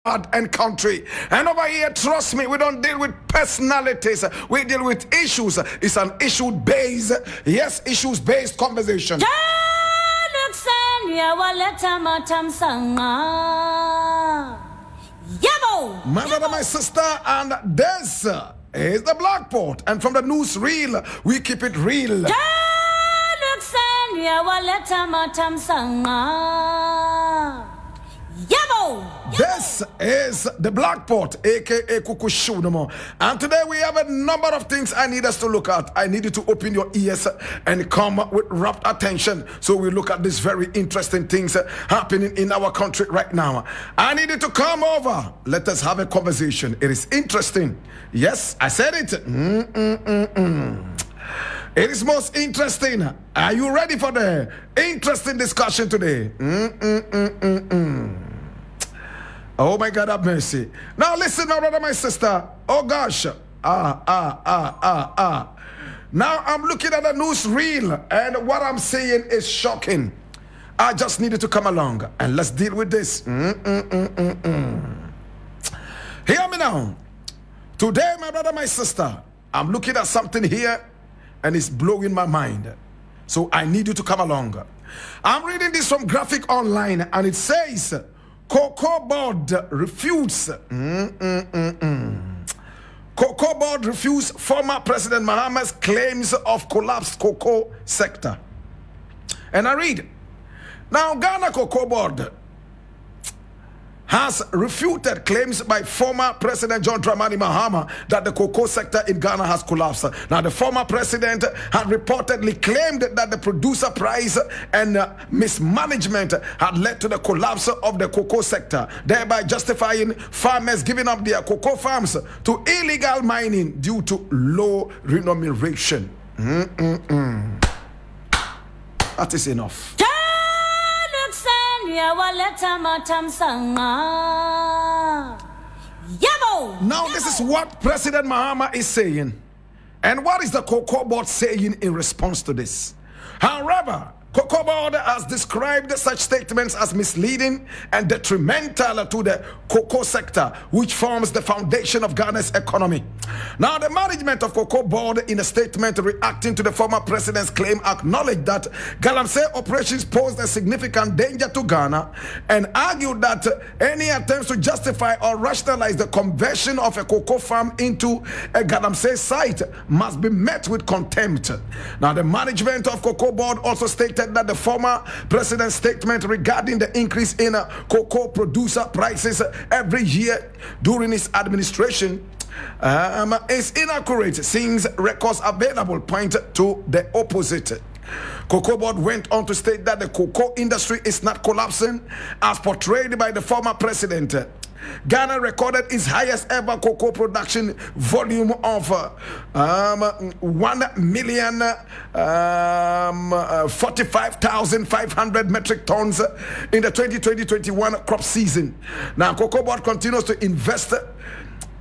and country. And over here, trust me, we don't deal with personalities. We deal with issues. It's an issue-based, yes, issues-based conversation. My brother, my sister, and this is the Blakk Report. And from the news reel, we keep it real. This is the Blakk Report, aka Kukushunomo. And today we have a number of things I need us to look at. I need you to open your ears and come with rapt attention. So we look at these very interesting things happening in our country right now. I need you to come over. Let us have a conversation. It is interesting. Yes, I said it. It is most interesting. Are you ready for the interesting discussion today? Oh my God, have mercy. Now listen, my brother, my sister. Oh gosh. Now I'm looking at the news reel and what I'm saying is shocking. I just needed to come along and let's deal with this. Hear me now. Today, my brother, my sister, I'm looking at something here and it's blowing my mind. So I need you to come along. I'm reading this from Graphic Online and it says, Cocoa Board refutes. Cocoa Board refutes former President Mahama's claims of collapsed cocoa sector. And I read, now Ghana Cocoa Board has refuted claims by former President John Dramani Mahama that the cocoa sector in Ghana has collapsed. Now, the former president had reportedly claimed that the producer price and mismanagement had led to the collapse of the cocoa sector, thereby justifying farmers giving up their cocoa farms to illegal mining due to low remuneration. That is enough. Now this is what President Mahama is saying. And what is the Cocoa Board saying in response to this? However, Cocoa Board has described such statements as misleading and detrimental to the cocoa sector, which forms the foundation of Ghana's economy. Now, the management of Cocoa Board, in a statement reacting to the former president's claim, acknowledged that Galamsey operations posed a significant danger to Ghana and argued that any attempts to justify or rationalize the conversion of a cocoa farm into a Galamsey site must be met with contempt. Now, the management of Cocoa Board also stated that the former president's statement regarding the increase in cocoa producer prices every year during his administration is inaccurate, since records available point to the opposite. Cocoa Board went on to state that the cocoa industry is not collapsing as portrayed by the former president. Ghana recorded its highest ever cocoa production volume of 1,045,500 metric tons in the 2020-21 crop season. Now, Cocoa Board continues to invest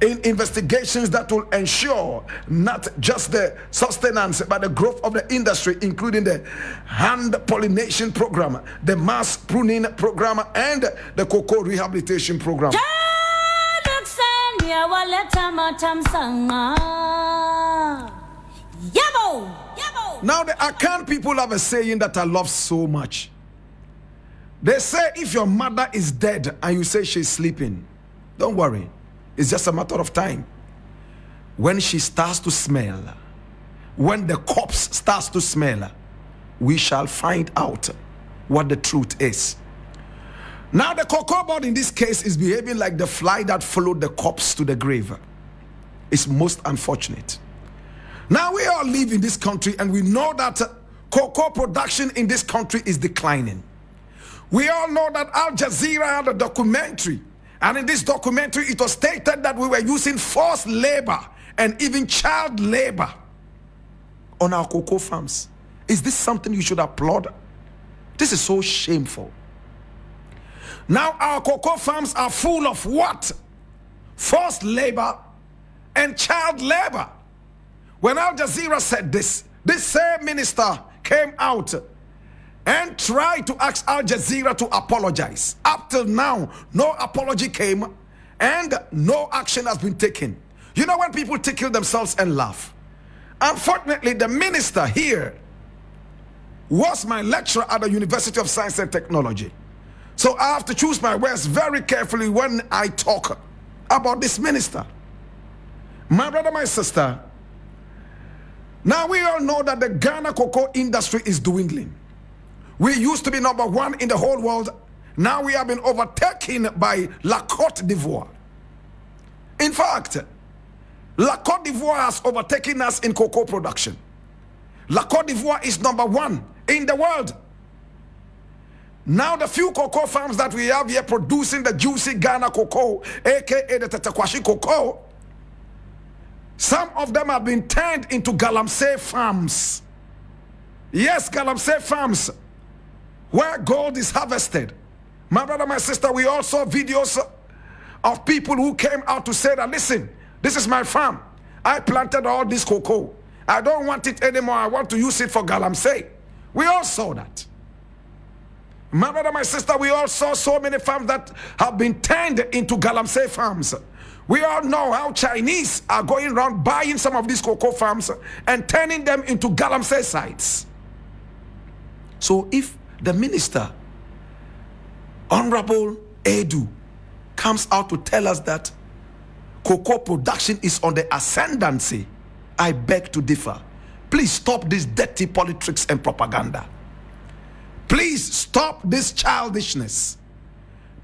in investigations that will ensure not just the sustenance but the growth of the industry, including the hand pollination program, the mass pruning program, and the cocoa rehabilitation program. Now, the Akan people have a saying that I love so much. They say if your mother is dead and you say she's sleeping, don't worry. It's just a matter of time. When she starts to smell, when the corpse starts to smell, we shall find out what the truth is. Now, the Cocoa Board in this case is behaving like the fly that followed the corpse to the grave. It's most unfortunate. Now, we all live in this country and we know that cocoa production in this country is declining. We all know that Al Jazeera had a documentary. And in this documentary, it was stated that we were using forced labor and even child labor on our cocoa farms. Is this something you should applaud? This is so shameful. Now our cocoa farms are full of what? Forced labor and child labor. When Al Jazeera said this same minister came out and tried to ask Al Jazeera to apologize. Up till now, no apology came, and no action has been taken. You know when people tickle themselves and laugh? Unfortunately, the minister here was my lecturer at the University of Science and Technology. So I have to choose my words very carefully when I talk about this minister. My brother, my sister, now we all know that the Ghana cocoa industry is dwindling. We used to be #1 in the whole world. Now we have been overtaken by La Côte d'Ivoire. In fact, La Côte d'Ivoire has overtaken us in cocoa production. La Côte d'Ivoire is #1 in the world. Now the few cocoa farms that we have here producing the juicy Ghana cocoa, aka the Tetekwashi cocoa, some of them have been turned into galamsey farms. Yes, galamsey farms where gold is harvested. My brother, my sister, we all saw videos of people who came out to say that, listen, this is my farm. I planted all this cocoa. I don't want it anymore. I want to use it for galamsey. We all saw that. My brother, my sister, we all saw so many farms that have been turned into galamsey farms. We all know how Chinese are going around buying some of these cocoa farms and turning them into galamsey sites. So if the minister, Honorable Edu, comes out to tell us that cocoa production is on the ascendancy, I beg to differ. Please stop this dirty politics and propaganda. Please stop this childishness.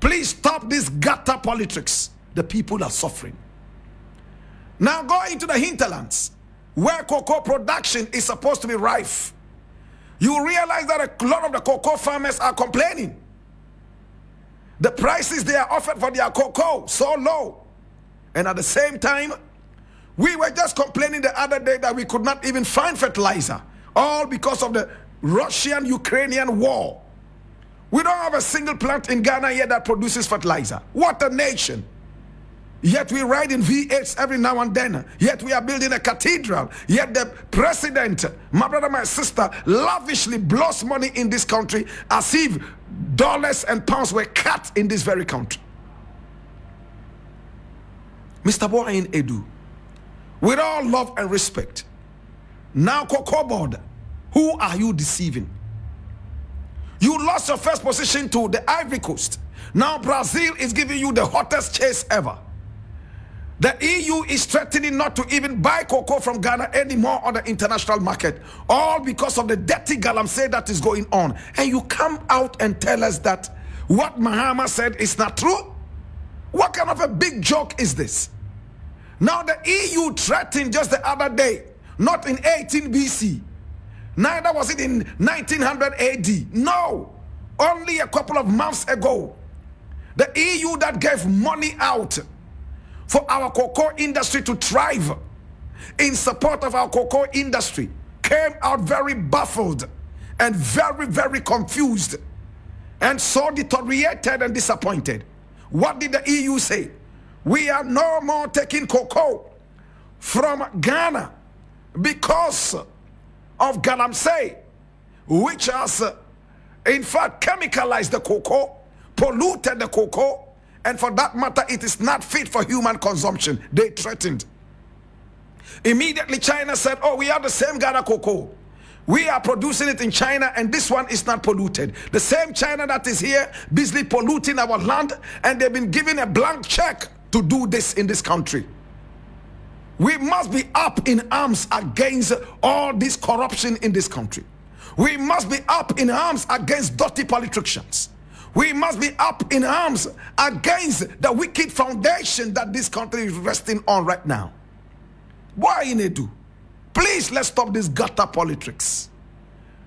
Please stop this gutter politics. The people are suffering. Now go into the hinterlands where cocoa production is supposed to be rife. You realize that a lot of the cocoa farmers are complaining. The prices they are offered for their cocoa so low. And at the same time, we were just complaining the other day that we could not even find fertilizer. All because of the Russian-Ukrainian war. We don't have a single plant in Ghana yet that produces fertilizer. What a nation. Yet we ride in V8s every now and then. Yet we are building a cathedral. Yet the president, my brother, my sister, lavishly blows money in this country as if dollars and pounds were cut in this very country. Mr. Boahin Edu, with all love and respect, now Cocoa Board, who are you deceiving? You lost your first position to the Ivory Coast. Now Brazil is giving you the hottest chase ever. The EU is threatening not to even buy cocoa from Ghana anymore on the international market, all because of the dirty galamsey that is going on. And you come out and tell us that what Mahama said is not true? What kind of a big joke is this? Now the EU threatened just the other day, not in 18 BC, neither was it in 1900 AD. No, only a couple of months ago, the EU that gave money out for our cocoa industry to thrive in support of our cocoa industry came out very baffled and very, very confused and so deteriorated and disappointed. What did the EU say? We are no more taking cocoa from Ghana because of galamsey, which has in fact chemicalized the cocoa, polluted the cocoa, and for that matter, it is not fit for human consumption. They threatened. Immediately, China said, oh, we have the same Ghana cocoa. We are producing it in China, and this one is not polluted. The same China that is here, busily polluting our land, and they've been given a blank check to do this in this country. We must be up in arms against all this corruption in this country. We must be up in arms against dirty politicians. We must be up in arms against the wicked foundation that this country is resting on right now. Why Inedu? Please, let's stop this gutter politics.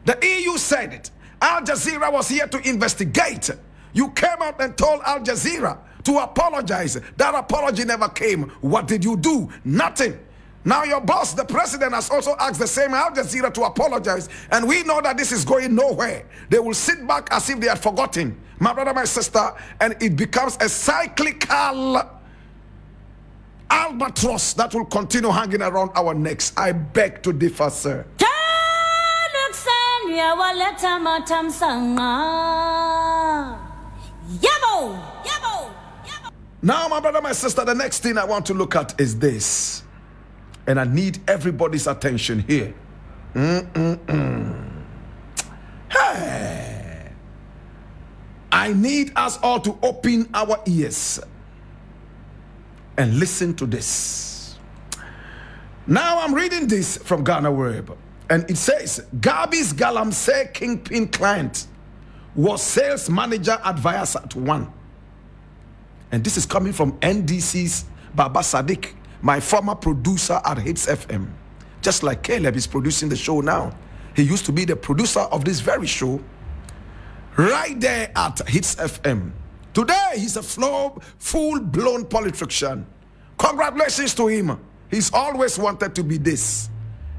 The EU said it. Al Jazeera was here to investigate. You came out and told Al Jazeera to apologize. That apology never came. What did you do? Nothing. Now your boss, the president, has also asked the same Al Jazeera to apologize. And we know that this is going nowhere. They will sit back as if they had forgotten. My brother, my sister, and it becomes a cyclical albatross that will continue hanging around our necks. I beg to differ, sir. Now, my brother, my sister, the next thing I want to look at is this. And I need everybody's attention here. Hey. I need us all to open our ears and listen to this. Now I'm reading this from Ghana Web, and it says Gabby's Galamsey kingpin client was sales manager at Viasat 1. And this is coming from NDC's Baba Sadiq, my former producer at Hits FM. Just like Caleb is producing the show now. He used to be the producer of this very show right there at Hits FM. Today, he's a full-blown politician. Congratulations to him. He's always wanted to be this.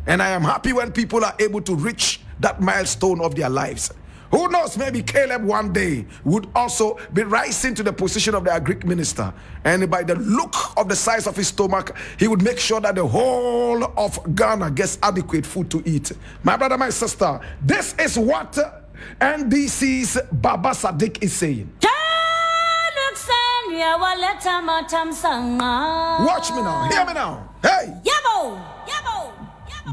And I am happy when people are able to reach that milestone of their lives. Who knows, maybe Caleb one day would also be rising to the position of the Agric minister. And by the look of the size of his stomach, he would make sure that the whole of Ghana gets adequate food to eat. My brother, my sister, this is what NDC's Baba Sadiq is saying. Watch me now, hear me now. Hey! Yabo! Yabo!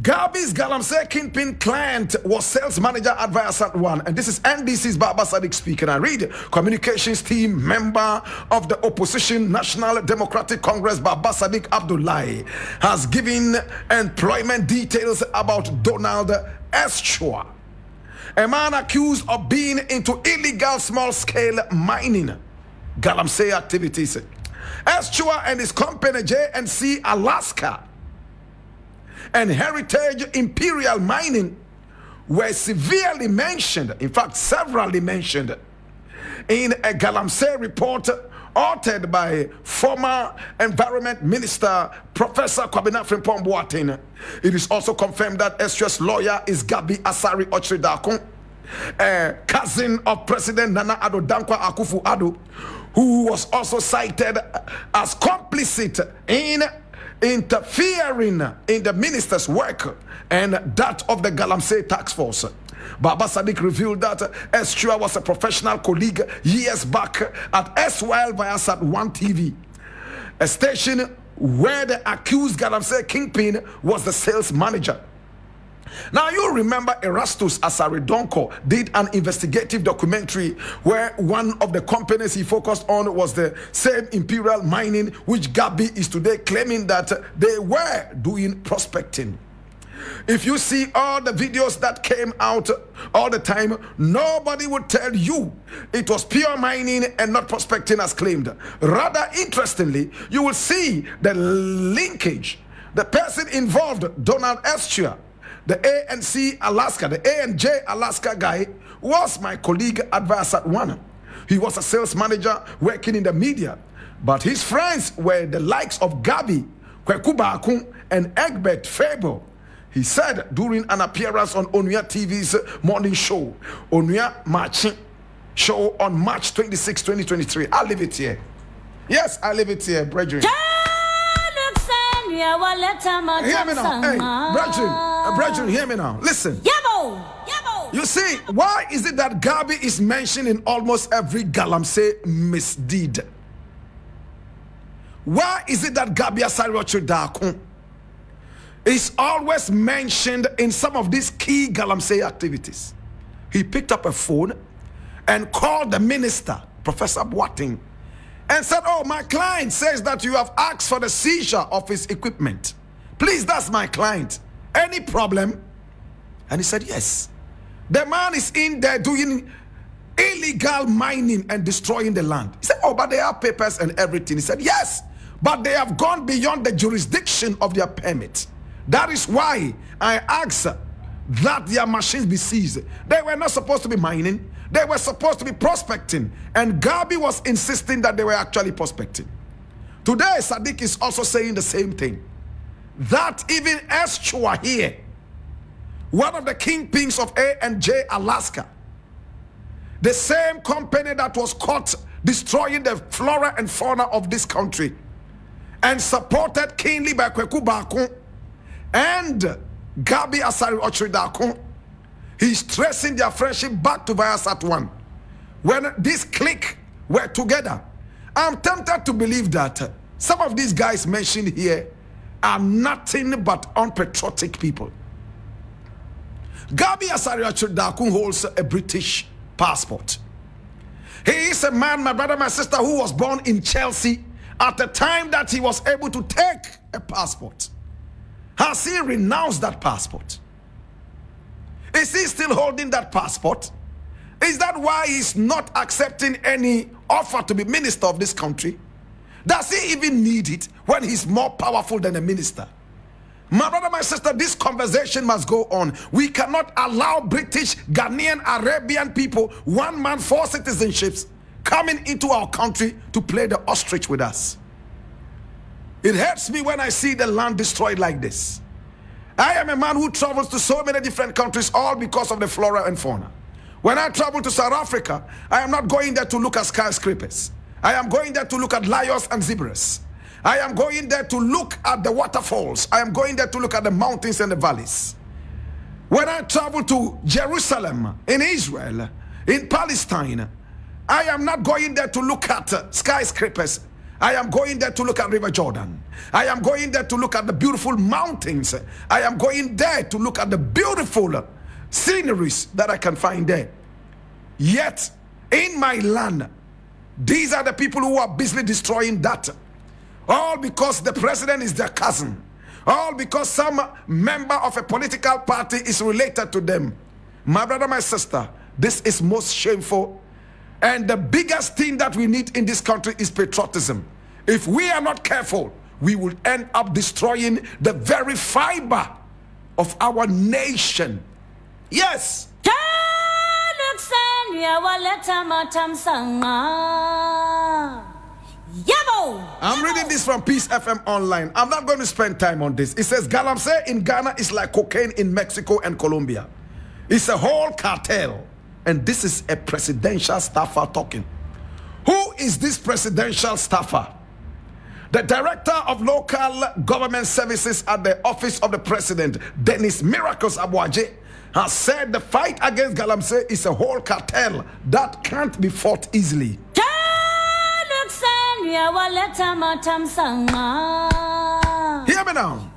Gabby's Galamsey kingpin client was sales manager at Viasat 1. And this is NDC's Baba Sadiq speaking. I read, communications team member of the opposition National Democratic Congress, Baba Sadiq Abdullahi, has given employment details about Donald Eschua, a man accused of being into illegal small-scale mining Galamsey activities. Eschua and his company JNC Alaska and Heritage Imperial Mining were severely mentioned, in fact, severally mentioned, in a Galamsey report authored by former Environment Minister Professor Kwabena Frimpong Boateng. It is also confirmed that Eschua's lawyer is Gabi Asari Ochridakun, a cousin of President Nana Addo Dankwa Akufo-Addo, who was also cited as complicit in interfering in the minister's work and that of the Galamsey task force. Baba Sadiq revealed that Eschua was a professional colleague years back at SYL Viasat 1 TV, a station where the accused Galamsey kingpin was the sales manager. Now, you remember Erastus Asaridonko did an investigative documentary where one of the companies he focused on was the same Imperial Mining, which Gabi is today claiming that they were doing prospecting. If you see all the videos that came out all the time, nobody would tell you it was pure mining and not prospecting as claimed. Rather, interestingly, you will see the linkage. The person involved, Donald Eschua, the ANC Alaska, the A&J Alaska guy, was my colleague at Viasat 1. He was a sales manager working in the media. But his friends were the likes of Gabi, Kweku Bakun, and Egbert Fable. He said during an appearance on Onuya TV's morning show, Onuya Marching show on March 26, 2023. I'll leave it here. Yes, I'll leave it here, brethren. Hear me now. Hey, brethren, hear me now. Listen. Yabo! Yabo! You see, why is it that Gabi is mentioned in almost every Galamsey misdeed? Why is it that Gabi Asari Dakun is always mentioned in some of these key Galamsey activities? He picked up a phone and called the minister, Professor Boateng, and said, oh, my client says that you have asked for the seizure of his equipment. Please, that's my client. Any problem? And he said, yes. The man is in there doing illegal mining and destroying the land. He said, oh, but they have papers and everything. He said, yes, but they have gone beyond the jurisdiction of their permit. That is why I asked that their machines be seized. They were not supposed to be mining. They were supposed to be prospecting. And Gabi was insisting that they were actually prospecting. Today, Sadiq is also saying the same thing. That even Eschua here, one of the kingpins of A&J Alaska, the same company that was caught destroying the flora and fauna of this country and supported keenly by Kweku Bakun and Gabi Asari Ochridakun, he's tracing their friendship back to Viasat 1. When this clique were together I'm tempted to believe that some of these guys mentioned here are nothing but unpatriotic people. Gabi Asariachu Dakun holds a British passport. He is a man, my brother, my sister, who was born in Chelsea at the time that he was able to take a passport. Has he renounced that passport? Is he still holding that passport? Is that why he's not accepting any offer to be minister of this country? Does he even need it when he's more powerful than a minister? My brother, my sister, this conversation must go on. We cannot allow British, Ghanaian, Arabian people, 1 man, 4 citizenships, coming into our country to play the ostrich with us. It hurts me when I see the land destroyed like this. I am a man who travels to so many different countries, all because of the flora and fauna. When I travel to South Africa, I am not going there to look at skyscrapers. I am going there to look at lions and zebras. I am going there to look at the waterfalls. I am going there to look at the mountains and the valleys. When I travel to Jerusalem, in Israel, in Palestine, I am not going there to look at skyscrapers. I am going there to look at River Jordan. I am going there to look at the beautiful mountains. I am going there to look at the beautiful sceneries that I can find there. Yet, in my land, these are the people who are busily destroying that. All because the president is their cousin. All because some member of a political party is related to them. My brother, my sister, this is most shameful. And the biggest thing that we need in this country is patriotism. If we are not careful, we will end up destroying the very fiber of our nation. Yes. I'm reading this from Peace FM Online. I'm not going to spend time on this. It says Galamsey in Ghana is like cocaine in Mexico and Colombia. It's a whole cartel. And this is a presidential staffer talking. Who is this presidential staffer? The director of local government services at the office of the president, Dennis Miracles Abuaje, has said the fight against Galamsey is a whole cartel that can't be fought easily. Hear me now.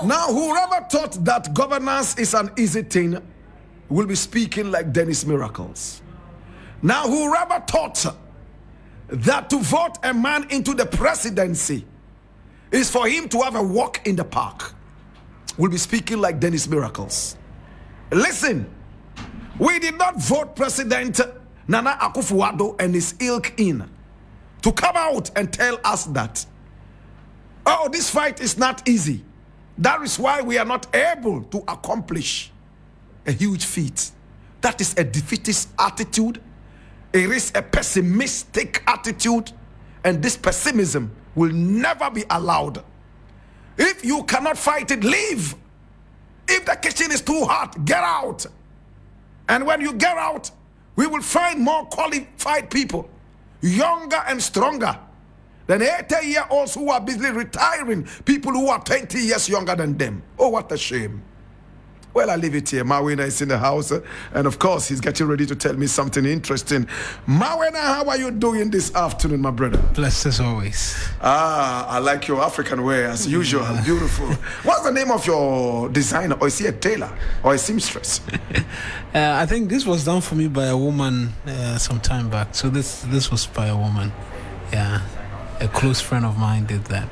Now, whoever thought that governance is an easy thing will be speaking like Dennis Miracles. Now, whoever thought that to vote a man into the presidency is for him to have a walk in the park will be speaking like Dennis Miracles. Listen, we did not vote President Nana Akufo-Addo and his ilk in to come out and tell us that, oh, this fight is not easy. That is why we are not able to accomplish a huge feat. That is a defeatist attitude. It is a pessimistic attitude. And this pessimism will never be allowed. If you cannot fight it, leave. If the kitchen is too hot, get out. And when you get out, we will find more qualified people, younger and stronger than 80-year-olds who are busily retiring, people who are 20 years younger than them. Oh, what a shame. Well, I leave it here. Mawena is in the house, and of course, he's getting ready to tell me something interesting. Mawena, how are you doing this afternoon, my brother? Blessed as always. Ah, I like your African wear, as usual. Beautiful. What's the name of your designer? Or is he a tailor or a seamstress? I think this was done for me by a woman some time back. So this was by a woman. Yeah, a close friend of mine did that.